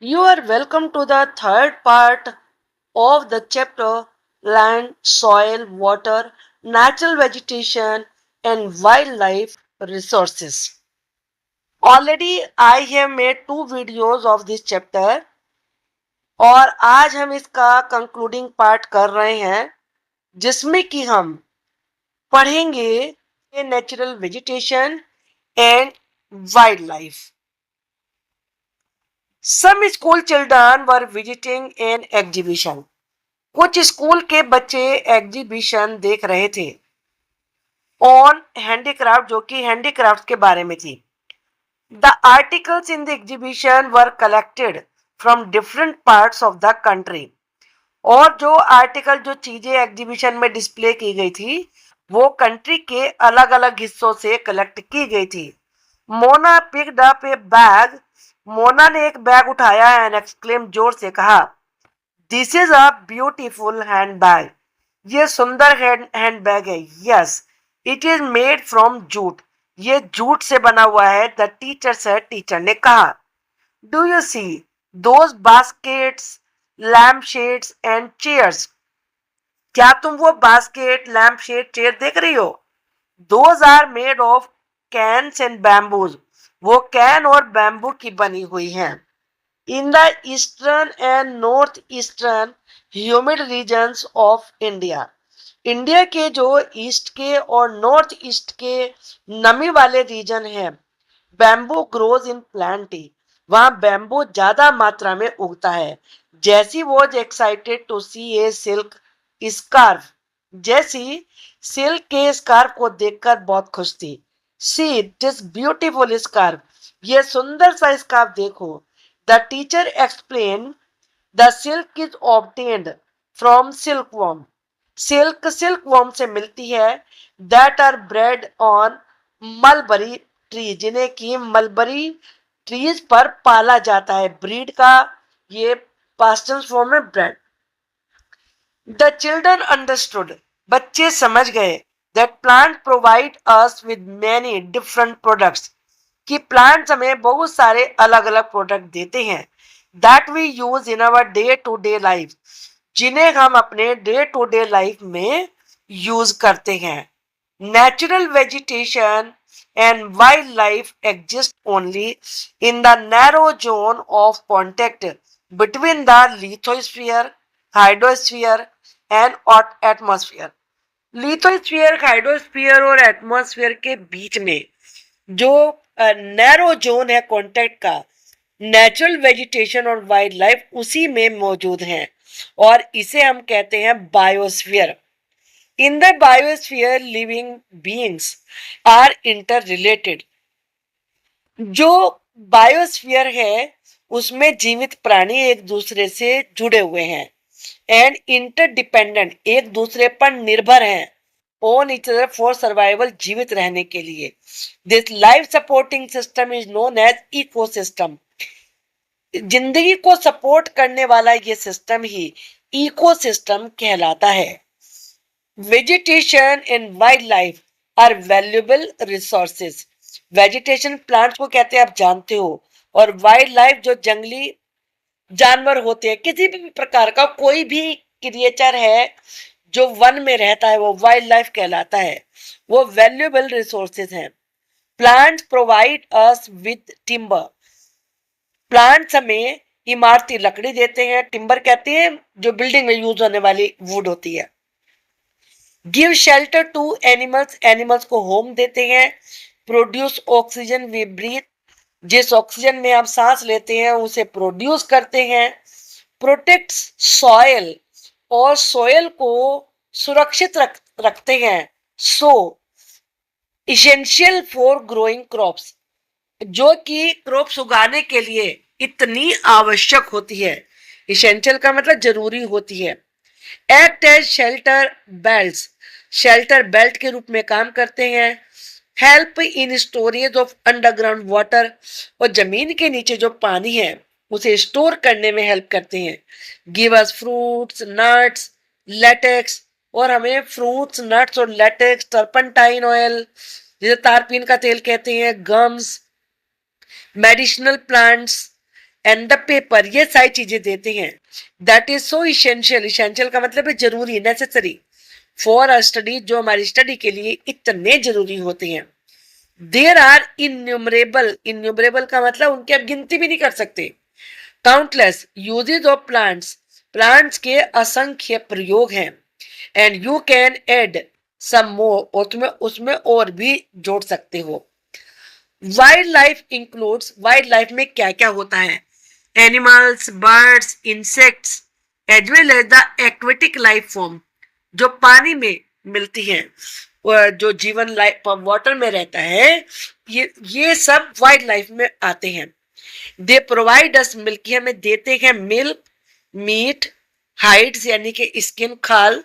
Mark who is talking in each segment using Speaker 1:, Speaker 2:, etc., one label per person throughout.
Speaker 1: You are welcome to the third part of the chapter Land, Soil, Water, Natural Vegetation and Wildlife Resources. Already I have made two videos of this chapter और आज हम इसका concluding part कर रहे हैं जिसमें कि हम पढ़ेंगे natural vegetation and wild life. Some school children were visiting an exhibition. कुछ स्कूल के बच्चे एग्जीबिशन देख रहे थे ऑन हैंडीक्राफ्ट जो कि हैंडीक्राफ्ट के बारे में थी. The articles in the exhibition were collected from different parts of the country. और जो आर्टिकल जो चीजें एग्जीबिशन में डिस्प्ले की गई थी वो कंट्री के अलग अलग हिस्सों से कलेक्ट की गई थी. मोना पिक्ड अप ए बैग. मोना ने एक बैग उठाया एंड एक्सक्लेम जोर से कहा, this is a beautiful hand bag. ये सुंदर हैंड बैग है. Yes, it is made from jute. ये जूट से बना हुआ है. द टीचर से टीचर ने कहा, do you see those baskets, lamp shades and chairs. क्या तुम वो बास्केट, लैम्प शेड, चेयर देख रही हो? Those are made of canes and bamboos. वो कैन और बैम्बू की बनी हुई हैं. In the eastern and north eastern humid regions of India. India के जो ईस्ट के और नॉर्थ ईस्ट के नमी वाले रीजन हैं, बैम्बू ग्रोज इन प्लांटी. वहां बैम्बू ज्यादा मात्रा में उगता है. Jessie was excited to see a silk scarf. Jessie silk के स्कार्फ को देखकर बहुत खुश थी. See this beautiful scarf. ये सुंदर सा स्कार्फ देखो. The teacher explain, the silk is obtained from silkworm. Silkworm से मिलती है. That are bred on mulberry tree. जिन्हें की मलबरी ट्रीज पर पाला जाता है. ब्रीड का ये पास्ट फॉर्म है ब्रेड. The children understood. बच्चे समझ गए. That plant provide us with many different products. कि प्लांट्स हमें बहुत सारे अलग अलग प्रोडक्ट देते हैं. That we use in our day to day life. जिन्हें हम अपने डे टू डे लाइफ में यूज करते हैं. Natural vegetation and wildlife exist only in the narrow zone of contact between the lithosphere, hydrosphere and atmosphere. Lithosphere, hydrosphere और atmosphere के बीच में जो नैरो जोन है कांटेक्ट का, नेचुरल वेजिटेशन और वाइल्ड लाइफ उसी में मौजूद हैं और इसे हम कहते हैं biosphere. In the biosphere living beings are interrelated. जो बायोस्फीयर है उसमें जीवित प्राणी एक दूसरे से जुड़े हुए हैं एंड इंटरडिपेंडेंट, एक दूसरे पर निर्भर हैं on each other for survival, जीवित रहने के लिए. This life supporting system is known as ecosystem. जिंदगी को सपोर्ट करने वाला ये सिस्टम ही इकोसिस्टम कहलाता है. Vegetation and wild life are valuable resources. Vegetation plants को कहते हैं, आप जानते हो. और वाइल्ड लाइफ जो जंगली जानवर होते हैं, किसी भी प्रकार का कोई भी क्रिएचर है जो वन में रहता है वो वाइल्ड लाइफ कहलाता है. वो वैल्यूएबल रिसोर्सेज हैं. Plants provide us with timber. Plants हमें इमारती लकड़ी देते हैं. टिम्बर कहते हैं जो बिल्डिंग में यूज होने वाली वुड होती है. Give shelter to animals. Animals को होम देते हैं. Produce oxygen we breathe. जिस ऑक्सीजन में हम सांस लेते हैं उसे प्रोड्यूस करते हैं. Protect soil. और सॉयल को सुरक्षित रखते हैं. सो इसेंशियल फॉर ग्रोइंग क्रॉप्स. जो कि क्रॉप्स उगाने के लिए इतनी आवश्यक होती है. इसेंशियल का मतलब जरूरी होती है. Act as shelter belt. Shelter belt के रूप में काम करते हैं. Help in storage of underground water. और जमीन के नीचे जो पानी है उसे स्टोर करने में हेल्प करते हैं. Give us fruits, nuts, latex. और हमें फ्रूट्स, नट्स और लेटेक्स, टर्पंटाइन ऑयल जिसे तारपीन का तेल कहते हैं, gums, medicinal plants and the paper, ये सारी चीजें देते हैं। That is so essential, essential का मतलब है जरूरी, नेसेसरी फॉर अ स्टडी, जो हमारी स्टडी के लिए इतने जरूरी होते हैं। देर आर इन्यूमरेबल, इन्यूमरेबल का मतलब उनकी आप गिनती भी नहीं कर सकते। Countless usages of plants, plants के असंख्य प्रयोग हैं। And you can add some more, और तुम्हें उसमें और भी जोड़ सकते हो। Wildlife includes, wildlife में क्या क्या होता है? Animals, birds, insects, as well as the aquatic life form, जो पानी में मिलती हैं, जो जीवन लाइफ वाटर में रहता है, ये सब वाइल्ड लाइफ में आते हैं। दे प्रोवाइड अस मिल्क, हमें देते हैं मिल्क, मीट, हाइड्स यानी कि स्किन, खाल,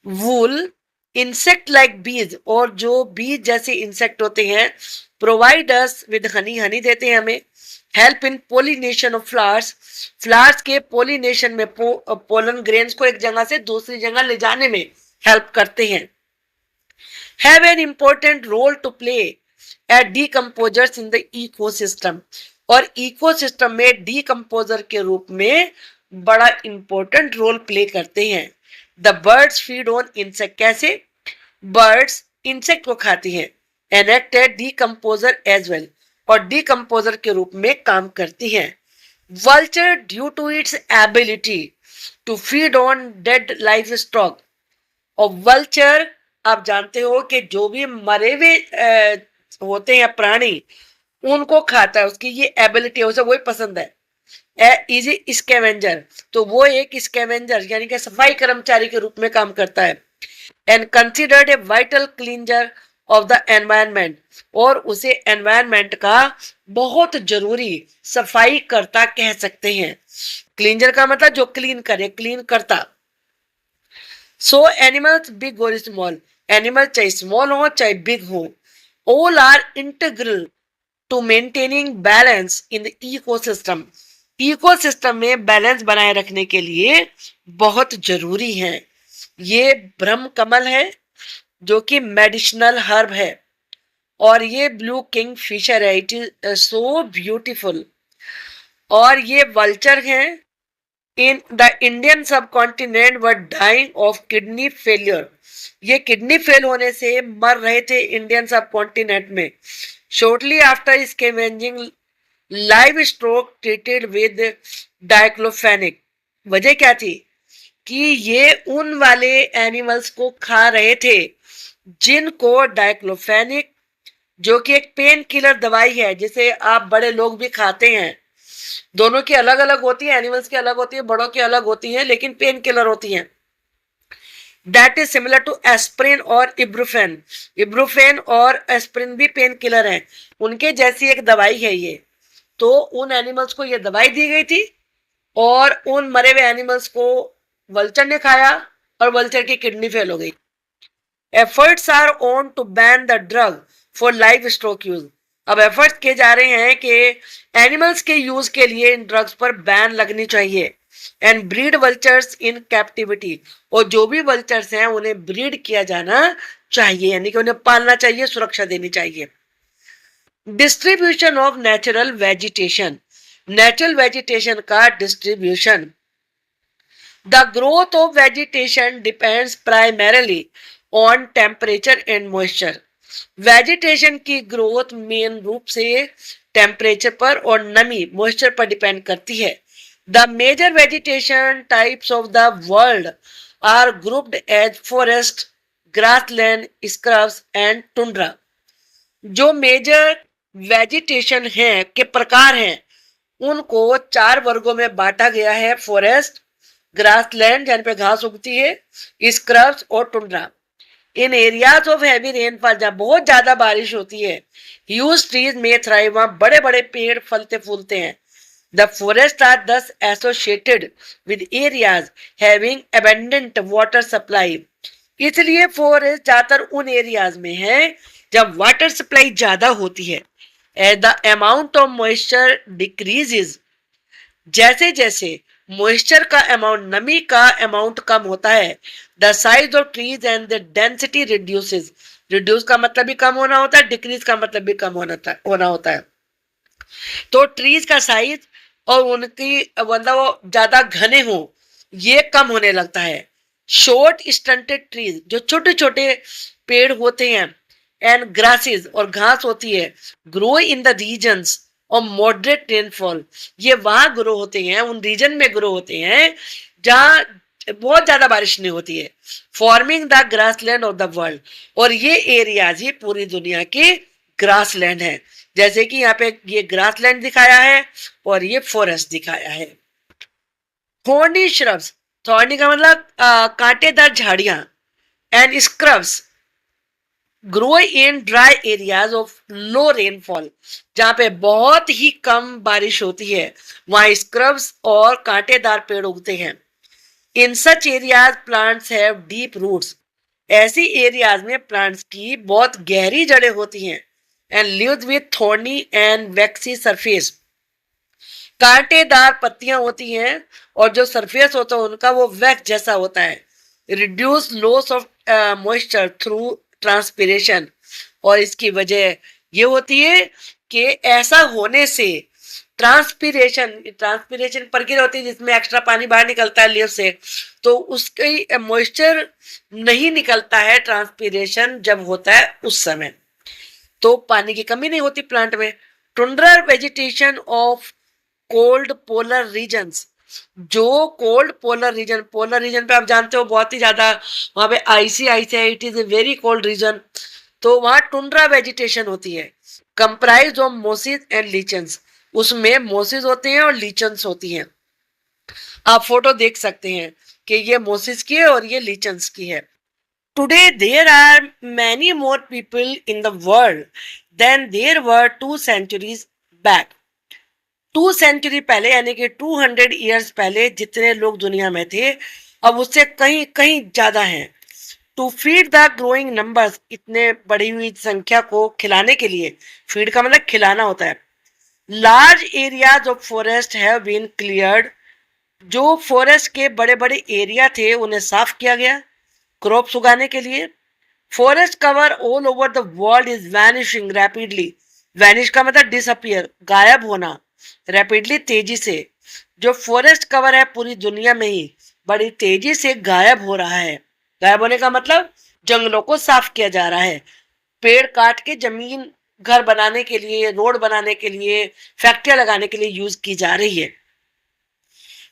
Speaker 1: वूल, इंसेक्ट लाइक बीज, और जो बीज जैसे इंसेक्ट होते हैं, provide us with Honey, Honey देते हैं हमें। Help in pollination of flowers, flowers के पोलिनेशन में, पोलन ग्रेन्स को एक जगह से दूसरी जगह ले जाने में हेल्प करते हैं। Have an important role to play at decomposers in the ecosystem, और इकोसिस्टम में डीकम्पोजर के रूप में बड़ा इंपॉर्टेंट रोल प्ले करते हैं। The birds feed on insect, कैसे? बर्ड्स इंसेक्ट को खाती हैं। An act at decomposer as well, और डीकम्पोजर के रूप में काम करती हैं। Vulture due to its ability to feed on dead life stock, और वल्चर आप जानते हो कि जो भी मरे हुए होते हैं प्राणी, उनको खाता है, उसकी ये एबिलिटी है, उसे वही पसंद है। इजी स्कैवेंजर, तो वो एक स्कैवेंजर यानी कि सफाई कर्मचारी के रूप में काम करता है। And considered a vital cleanser of the environment, और उसे एनवायरनमेंट का बहुत जरूरी सफाई करता कह सकते हैं। क्लींजर का मतलब जो क्लीन करे, क्लीन करता। सो एनिमल्स बिग और स्मॉल, एनिमल चाहे स्मॉल हो चाहे बिग हो, all are integral to maintaining balance in the ecosystem, ecosystem में बैलेंस बनाए रखने के लिए बहुत जरूरी है। ये ब्रह्म कमल है जो कि मेडिसिनल हर्ब है, और ये ब्लू किंग फिशर है, इट इज सो ब्यूटीफुल। और ये वल्चर हैं। In the Indian subcontinent were dying of kidney failure, ये किडनी फेल होने से मर रहे थे इंडियन सब कॉन्टिनेंट में। Shortly after scavenging livestock treated with diclofenac, वजह क्या थी कि ये उन वाले एनिमल्स को खा रहे थे जिनको डाइक्लोफेनिक, जो कि एक पेन किलर दवाई है जिसे आप बड़े लोग भी खाते हैं, दोनों की अलग अलग होती है, एनिमल्स की अलग होती है, बड़ों की अलग होती है, लेकिन पेन किलर होती हैं। That is similar to aspirin और इब्रुफेन, इब्रुफेन और एस्प्रिन भी पेन किलर हैं, उनके जैसी एक दवाई है ये। तो उन एनिमल्स को ये दवाई दी गई थी, और उन मरे हुए एनिमल्स को वल्चर ने खाया, और वल्चर की किडनी फेल हो गई। Efforts are on to ban the drug for livestock use, अब एफर्ट्स किए जा रहे हैं कि एनिमल्स के यूज के लिए इन ड्रग्स पर बैन लगनी चाहिए। And breed vultures in captivity, और जो भी वल्चर्स हैं उन्हें ब्रीड किया जाना चाहिए, यानी कि उन्हें पालना चाहिए, सुरक्षा देनी चाहिए। Distribution of natural vegetation, natural vegetation का distribution. The growth of vegetation depends primarily on temperature and moisture, vegetation की ग्रोथ मेन रूप से टेम्परेचर पर और नमी, मॉइस्चर पर डिपेंड करती है। The major vegetation types of the world are grouped as forest, grassland, scrubs and tundra, जो मेजर वेजिटेशन है के प्रकार हैं उनको 4 वर्गों में बांटा गया है। फॉरेस्ट, ग्रासलैंड जहाँ पे घास उगती है, स्क्रब्स और tundra. In areas of heavy rainfall, जहाँ बहुत ज्यादा बारिश होती है, ह्यूज ट्रीज में थ्राइव, वहां बड़े बड़े पेड़ फलते फूलते हैं। द फॉरेस्ट आर दस associated with areas having abundant water supply, इसलिए फॉरेस्ट ज्यादातर उन एरियाज में है जब वाटर सप्लाई ज्यादा होती है। As the amount of moisture decreases, जैसे जैसे मॉइस्चर का अमाउंट, नमी का अमाउंट कम होता है, the size of trees and the density reduces, reduce का मतलब भी कम होना होता है, डिक्रीज का मतलब भी कम होना होता है। तो ट्रीज का साइज और उनकी मतलब वो ज्यादा घने हो, ये कम होने लगता है। शॉर्ट स्टंटेड ट्रीज, जो छोटे छोटे पेड़ होते हैं, एंड ग्रासेस और घास होती है, ग्रो इन द रीजन्स और मॉडरेट रेनफॉल, ये वहां ग्रो होते हैं, उन रीजन में ग्रो होते हैं जहां बहुत ज्यादा बारिश नहीं होती है। Forming the grassland of the world, और ये एरियाज ही पूरी दुनिया के ग्रासलैंड है। जैसे कि यहाँ पे ये ग्रासलैंड दिखाया है और ये फॉरेस्ट दिखाया है। थॉर्नी श्रब्स, थॉर्नी का मतलब कांटेदार झाड़ियां, and scrubs grow in dry areas of low rainfall, जहां पे बहुत ही कम बारिश होती है वहां स्क्रब्स और कांटेदार पेड़ उगते हैं। In such areas plants have deep roots, ऐसी एरियाज में प्लांट्स की बहुत गहरी जड़ें होती हैं। And leaves with thorny and waxy surface, कांटेदार पत्तियां होती हैं और जो सरफेस होता है उनका वो वैक्स जैसा होता है। Reduce loss of moisture through transpiration, और इसकी वजह ये होती है कि ऐसा होने से ट्रांसपिरेशन, ट्रांसपिरेशन प्रक्रिया होती है जिसमें एक्स्ट्रा पानी बाहर निकलता है लीफ से, तो उसकी मॉइस्चर नहीं निकलता है ट्रांसपिरेशन जब होता है उस समय, तो पानी की कमी नहीं होती प्लांट में। Tundra vegetation of cold polar regions, जो कोल्ड पोलर रीजन पे आप जानते हो बहुत ही ज्यादा वहां पे आईसी आईसी है, it is a very cold region, तो वहां टुंड्रा वेजिटेशन होती है। Comprise of mosses and lichens, उसमें मोसिस होते हैं और लीचन्स होती हैं। आप फोटो देख सकते हैं कि ये मोसिस की है और ये लीचन्स की है। Today there are many more people in the world than there were 2 centuries back. 2 century पहले यानी कि 200 years पहले जितने लोग दुनिया में थे अब उससे कहीं कहीं ज्यादा हैं। To feed the growing numbers, इतने बढ़ी हुई संख्या को खिलाने के लिए, फीड का मतलब खिलाना होता है। Large areas of forest have been cleared, जो फॉरेस्ट के बड़े बड़े एरिया थे उन्हें साफ किया गया क्रॉप्स उगाने के लिए। Forest cover all over the world is vanishing rapidly, vanish का मतलब डिसअपियर, गायब होना, रैपिडली तेजी से। जो फॉरेस्ट कवर है पूरी दुनिया में ही बड़ी तेजी से गायब हो रहा है। गायब होने का मतलब जंगलों को साफ किया जा रहा है, पेड़ काट के जमीन घर बनाने के लिए, रोड बनाने के लिए, फैक्ट्रियां लगाने के लिए यूज की जा रही है।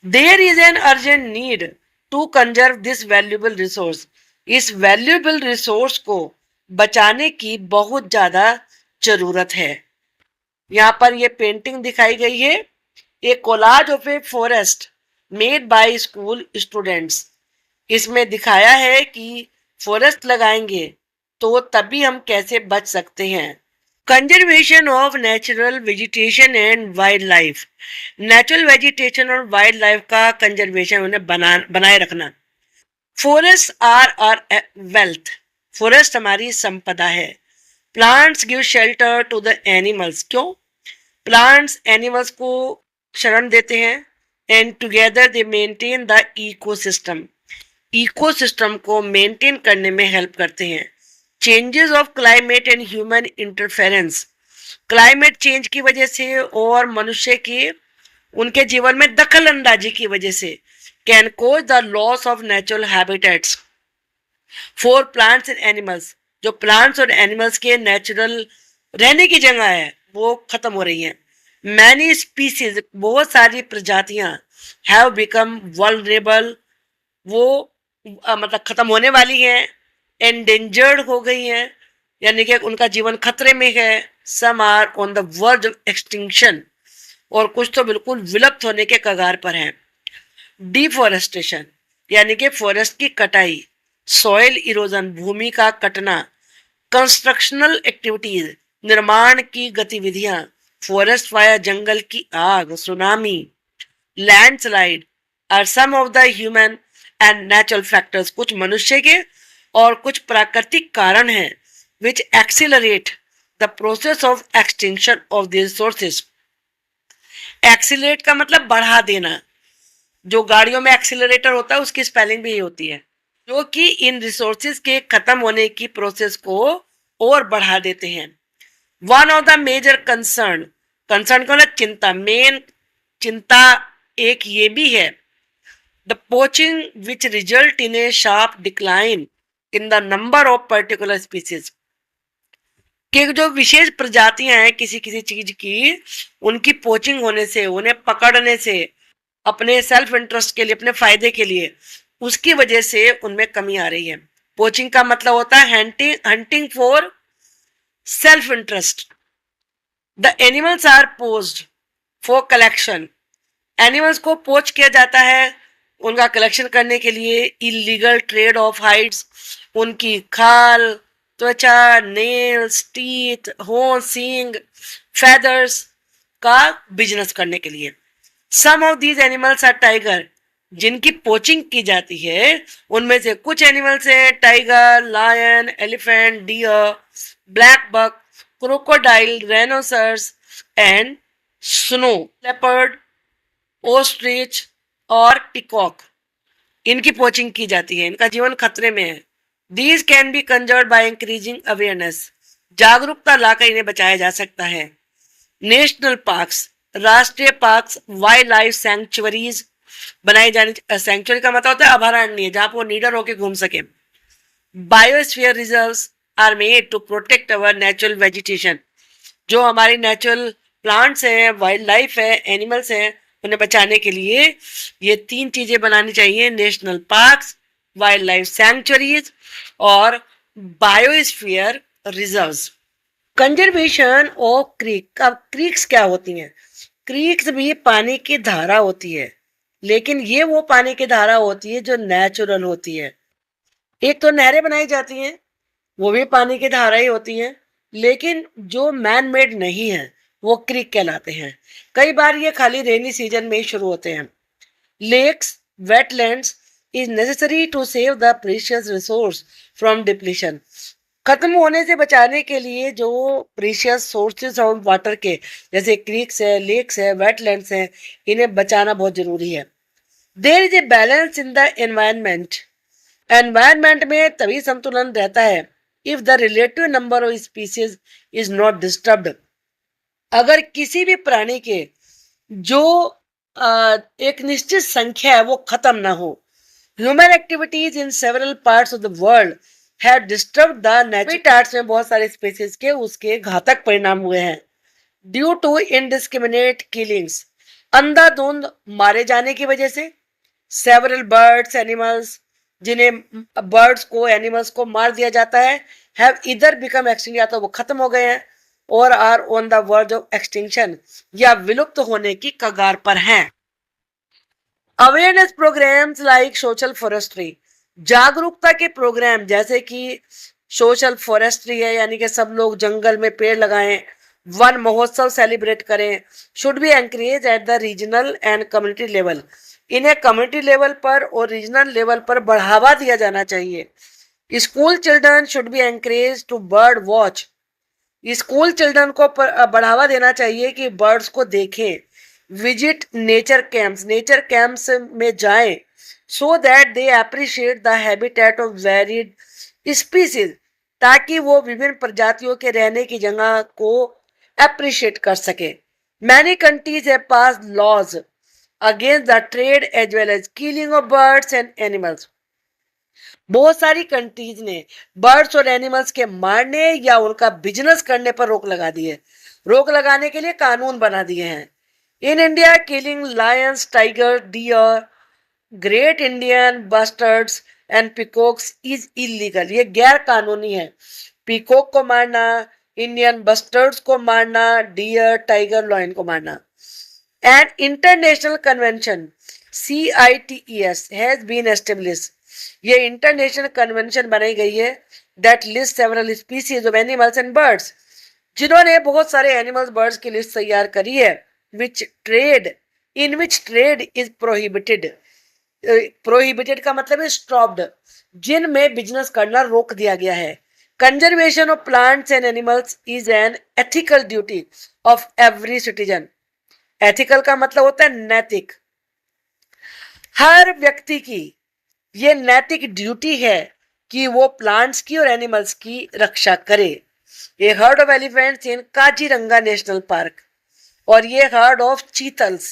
Speaker 1: There is an urgent need to conserve this valuable resource, इस वैल्यूएबल रिसोर्स को बचाने की बहुत ज्यादा जरूरत है। यहाँ पर ये पेंटिंग दिखाई गई है, a collage of a forest made by school students. इसमें दिखाया है कि फॉरेस्ट लगाएंगे तो तभी हम कैसे बच सकते हैं। Conservation of natural vegetation and wild life, natural vegetation और वाइल्ड लाइफ का कंजर्वेशन उन्हें बनाए रखना। Forest are our wealth, forest हमारी संपदा है। Plants give shelter to the animals, क्यों? प्लांट्स एनिमल्स को शरण देते हैं। And together they maintain the ecosystem, ecosystem को मेंटेन करने में हेल्प करते हैं। Changes of climate and human interference, climate change की वजह से और मनुष्य की उनके जीवन में दखल अंदाजी की वजह से can cause the loss of natural habitats for plants and animals, जो प्लांट्स और एनिमल्स के नेचुरल रहने की जगह है वो खत्म हो रही है। मैनी स्पीसीज, बहुत सारी प्रजातियां हैव बिकम वल्नरेबल, वो मतलब खत्म होने वाली हैं, एंडेंजर्ड हो गई हैं, यानी कि उनका जीवन खतरे में है। Some are on the verge of extinction, और कुछ तो बिल्कुल विलुप्त होने के कगार पर हैं। डिफॉरेस्टेशन यानी कि फॉरेस्ट की कटाई, सॉइल इरोजन, भूमि का कटना, कंस्ट्रक्शनल एक्टिविटीज, निर्माण की गतिविधियां, फॉरेस्ट फायर, जंगल की आग, tsunami, landslide are some of the human and natural factors, कुछ मनुष्य के और कुछ प्राकृतिक कारण हैं which accelerate the process of extinction of the resources. Accelerate का मतलब बढ़ा देना, जो गाड़ियों में एक्सिलरेटर होता है उसकी स्पेलिंग भी ये होती है, जो कि इन रिसोर्सेज के खत्म होने की प्रोसेस को और बढ़ा देते हैं। One of the major concern, concern का मतलब चिंता, मेन चिंता एक ये भी है, the poaching which result in a sharp decline in the number of particular species, कि जो विशेष प्रजातियां हैं किसी किसी चीज की, उनकी पोचिंग होने से, उन्हें पकड़ने से, अपने सेल्फ इंटरेस्ट के लिए, अपने फायदे के लिए, उसकी वजह से उनमें कमी आ रही है। पोचिंग का मतलब होता है hunting for self interest. The animals are poached for collection, animals को पोच किया जाता है उनका कलेक्शन करने के लिए। इलीगल ट्रेड ऑफ हाइड्स, उनकी खाल, त्वचा, नेल्स, टीथ, होर्न, सींग, फेदर्स का बिजनेस करने के लिए। Some of these animals are tiger, जिनकी पोचिंग की जाती है उनमें से कुछ एनिमल्स हैं tiger, lion, elephant, deer, black buck, crocodile, rhinoceros and snow leopard, ostrich और पिकॉक, इनकी पोचिंग की जाती है, इनका जीवन खतरे में है। These can be conjured by increasing awareness, जागरूकता लाकर इन्हें बचाया जा सकता है। नेशनल पार्क्स, राष्ट्रीय पार्क्स, वाइल्ड लाइफ सैंक्चुअरीज बनाई जानी, सैंक्चुअरी का मतलब होता है अभयारण्य जहां पर वो निडर होकर घूम सके। Biosphere reserves are made to protect our natural vegetation, जो हमारी नेचुरल प्लांट्स हैं, वाइल्ड लाइफ है, एनिमल्स हैं, उन्हें बचाने के लिए ये 3 चीजें बनानी चाहिए, national parks, wildlife sanctuaries और biosphere reserves. Conservation of creek, अब क्रीक्स क्या होती हैं? क्रीक्स भी पानी की धारा होती है, लेकिन ये वो पानी की धारा होती है जो नेचुरल होती है। एक तो नहरें बनाई जाती हैं, वो भी पानी की धारा ही होती हैं, लेकिन जो मैन मेड नहीं है वो क्रीक कहलाते हैं। कई बार ये खाली रेनी सीजन में ही शुरू होते हैं। Lakes, wetlands is necessary to save the precious resource from depletion, खत्म होने से बचाने के लिए जो प्रीशियस सोर्सेज ऑफ वाटर के, जैसे क्रीक्स है, लेक्स है, वेटलैंड्स हैं, इन्हें बचाना बहुत जरूरी है। There is a balance in the environment, environment में तभी संतुलन रहता है if the relative number of species is not disturbed, अगर किसी भी प्राणी के जो एक निश्चित संख्या है वो खत्म ना हो। Human activities in several parts of the world have disturbed the natural habitats में बहुत सारे स्पीसीज के उसके घातक परिणाम हुए हैं। Due to indiscriminate killings, अंधाधुंध मारे जाने की वजह से, several birds, animals, जिन्हें बर्ड्स को, एनिमल्स को मार दिया जाता है, have either become extinct, या तो वो खत्म हो गए हैं, और are on the verge of extinction, या विलुप्त होने की कगार पर हैं। Awareness programmes like social forestry, जागरूकता के प्रोग्राम जैसे कि सोशल फॉरेस्ट्री है, यानी कि सब लोग जंगल में पेड़ लगाएं, वन महोत्सव सेलिब्रेट करें, should be encourage at the regional and community level, इन्हें कम्युनिटी लेवल पर और रीजनल लेवल पर बढ़ावा दिया जाना चाहिए। School children should be encourage to bird watch, school children को बढ़ावा देना चाहिए कि बर्ड्स को देखें। Visit nature camps, nature camps में जाएं, so that they appreciate the habitat of varied species, ताकि वो विभिन्न प्रजातियों के रहने की जगह को अप्रिशिएट कर सके। Many countries have passed laws against the trade as well as killing of birds and animals, बहुत सारी कंट्रीज ने बर्ड्स और एनिमल्स के मारने या उनका बिजनेस करने पर रोक लगा दी है, रोक लगाने के लिए कानून बना दिए हैं। In India, killing lions, tiger, deer, great Indian bustards and peacocks is illegal. ये गैर कानूनी है। पीकॉक को मारना, इंडियन बस्टर्ड्स को मारना, डियर, टाइगर, लॉयन को मारना। An international convention CITES has been established. ये इंटरनेशनल कन्वेंशन बनाई गई है that lists several species of animals and birds, जिन्होंने बहुत सारे एनिमल्स, बर्ड्स की लिस्ट तैयार करी है। which trade is prohibited, prohibited का मतलब है स्टॉप्ड, जिनमें बिजनेस करना रोक दिया गया है। Conservation of plants and animals is an ethical duty of every citizen, ethical का मतलब होता है नैतिक, हर व्यक्ति की ये नैतिक ड्यूटी है कि वो प्लांट्स की और एनिमल्स की रक्षा करे। A herd of elephants in Kaziranga national park, और ये हर्ड ऑफ चीतल्स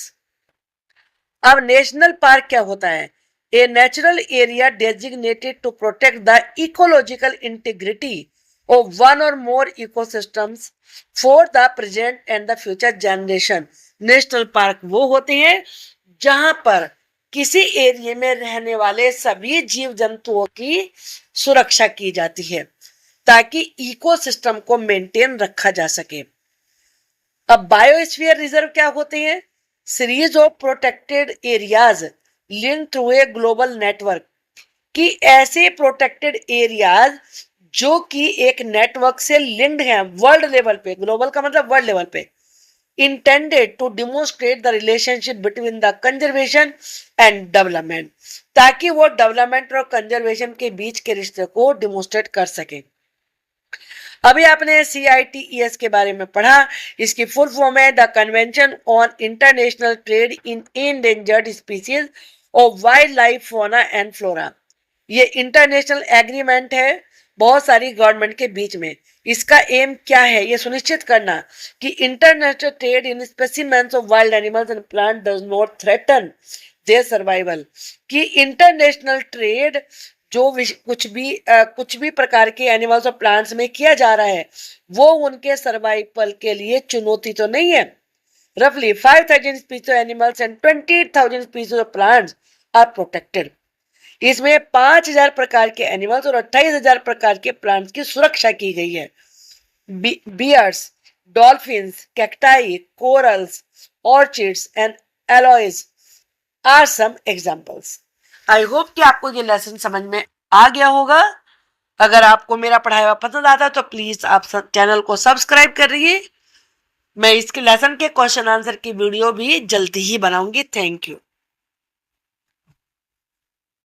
Speaker 1: अब नेशनल पार्क क्या होता है? A natural area designated to protect the ecological integrity of one और more ecosystems for the present and the future generation. National park वो होते हैं जहां पर किसी एरिया में रहने वाले सभी जीव जंतुओं की सुरक्षा की जाती है ताकि इकोसिस्टम को मेंटेन रखा जा सके। अब बायोस्फीयर रिजर्व क्या होते हैं? Series of protected areas link through a global network, कि ऐसे प्रोटेक्टेड एरियाज जो कि एक नेटवर्क से लिंक्ड हैं वर्ल्ड लेवल पे, ग्लोबल का मतलब वर्ल्ड लेवल पे, intended to demonstrate the relationship between the conservation and development, ताकि वो डेवलपमेंट और कंजर्वेशन के बीच के रिश्ते को डिमोन्स्ट्रेट कर सके। अभी आपने CITES के बारे में पढ़ा, इसकी फुल फॉर्म है the convention on international trade in endangered species of wild life fauna and flora. ये इंटरनेशनल एग्रीमेंट है बहुत सारी गवर्नमेंट के बीच में। इसका एम क्या है? ये सुनिश्चित करना कि international trade in specimens of wild animals and plant does not threaten their survival, कि इंटरनेशनल ट्रेड जो कुछ भी प्रकार के एनिमल्स और प्लांट्स में किया जा रहा है वो उनके सर्वाइवल के लिए चुनौती तो नहीं है। रफली 5,000 species of animals and 20,000 species of plants are protected. इसमें 5,000 प्रकार के एनिमल्स और 28,000 प्रकार के प्लांट्स की सुरक्षा की गई है। Bears, dolphins, cacti, corals, orchids and aloes are some examples. I hope कि आपको ये लेसन समझ में आ गया होगा। अगर आपको मेरा पढ़ाया हुआ पसंद आता है तो प्लीज आप चैनल को सब्सक्राइब कर रहिए। मैं इसके लेसन के क्वेश्चन आंसर की वीडियो भी जल्दी ही बनाऊंगी। Thank you.